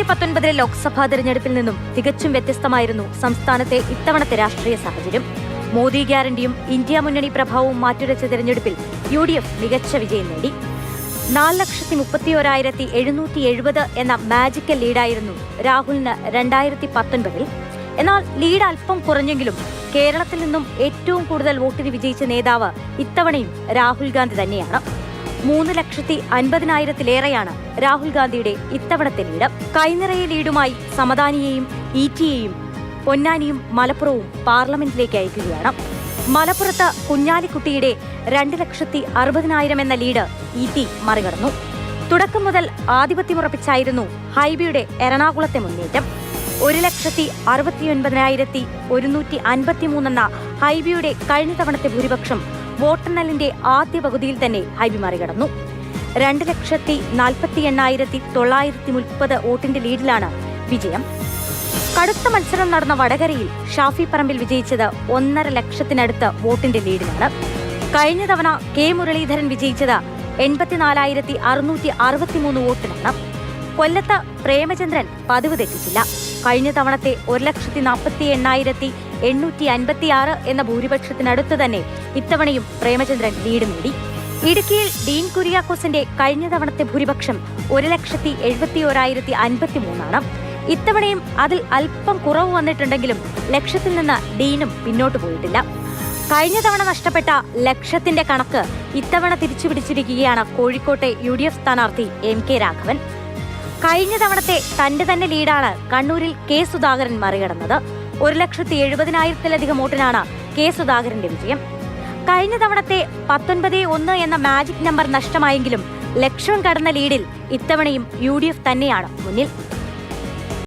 2019 ലോക്സഭാ തെരഞ്ഞെടുപ്പിൽ നിന്നും തികച്ചും വ്യത്യസ്തമായിരുന്നു സംസ്ഥാനത്തെ ഇത്തവണത്തെ രാഷ്ട്രീയ സാഹചര്യം. മോദി ഗ്യാരണ്ടിയും ഇന്ത്യ മുന്നണി പ്രഭാവവും മാറ്റുരച്ച തെരഞ്ഞെടുപ്പിൽ UDF മികച്ച വിജയം നേടി. 4,31,770 എന്ന മാജിക്കൽ ലീഡായിരുന്നു രാഹുലിന് 2019. എന്നാൽ ലീഡ് അല്പം കുറഞ്ഞെങ്കിലും കേരളത്തിൽ നിന്നും ഏറ്റവും കൂടുതൽ വോട്ടിന് വിജയിച്ച നേതാവ് ഇത്തവണയും രാഹുൽ ഗാന്ധി തന്നെയാണ്. 3,50,000-ലേറെയാണ് രാഹുൽ ഗാന്ധിയുടെ ഇത്തവണത്തെ ലീഡ്. കൈനിറയെ ലീഡുമായി സമദാനിയെയും ഈറ്റിയെയും പൊന്നാനിയും മലപ്പുറവും പാർലമെന്റിലേക്ക് അയക്കുകയാണ്. മലപ്പുറത്ത് കുഞ്ഞാലിക്കുട്ടിയുടെ 2,60,000 എന്ന ലീഡ് ഈറ്റി മറികടന്നു. തുടക്കം മുതൽ ആധിപത്യമുറപ്പിച്ചായിരുന്നു ഹൈബിയുടെ എറണാകുളത്തെ മുന്നേറ്റം. 1,69,153 എന്ന ഹൈബിയുടെ കഴിഞ്ഞ തവണത്തെ ഭൂരിപക്ഷം വോട്ടെണ്ണലിന്റെ ആദ്യ പകുതിയിൽ തന്നെ ഹൈബി മറികടന്നു. 2,48,930 വോട്ടിന്റെ ലീഡിലാണ് വിജയം. കടുത്ത മത്സരം നടന്ന വടകരയിൽ ഷാഫി പറമ്പിൽ വിജയിച്ചത് 1.5 ലക്ഷത്തിനടുത്ത് വോട്ടിന്റെ ലീഡിലാണ്. കഴിഞ്ഞ തവണ കെ മുരളീധരൻ വിജയിച്ചത് 84,663 വോട്ടിനാണ്. കൊല്ലത്ത് പ്രേമചന്ദ്രൻ പതിവ് തെറ്റിച്ചില്ല. കഴിഞ്ഞ തവണത്തെ 1,48,856 എന്ന ഭൂരിപക്ഷത്തിനടുത്ത് തന്നെ ഇത്തവണയും പ്രേമചന്ദ്രൻ ലീഡ് നേടി. ഇടുക്കിയിൽ ഡീൻ കുര്യാക്കോസിന്റെ കഴിഞ്ഞ തവണത്തെ ഭൂരിപക്ഷം 1,71,053 ഇത്തവണയും അതിൽ അല്പം കുറവ് വന്നിട്ടുണ്ടെങ്കിലും ലക്ഷത്തിൽ നിന്ന് ഡീനും പിന്നോട്ട് പോയിട്ടില്ല. കഴിഞ്ഞ തവണ നഷ്ടപ്പെട്ട ലക്ഷത്തിന്റെ കണക്ക് ഇത്തവണ തിരിച്ചുപിടിച്ചിരിക്കുകയാണ് കോഴിക്കോട്ടെ UDF സ്ഥാനാർത്ഥി MK രാഘവൻ. കഴിഞ്ഞ തവണത്തെ തന്റെ തന്നെ ലീഡാണ് കണ്ണൂരിൽ കെ സുധാകരൻ മറികടന്നത്. 1,70,000-ലധികം വോട്ടിനാണ് കെ സുധാകരന്റെ വിജയം. കഴിഞ്ഞ തവണത്തെ 19-1 എന്ന മാജിക് നമ്പർ നഷ്ടമായെങ്കിലും ലക്ഷം കടന്ന ലീഡിൽ ഇത്തവണയും UDF തന്നെയാണ് മുന്നിൽ.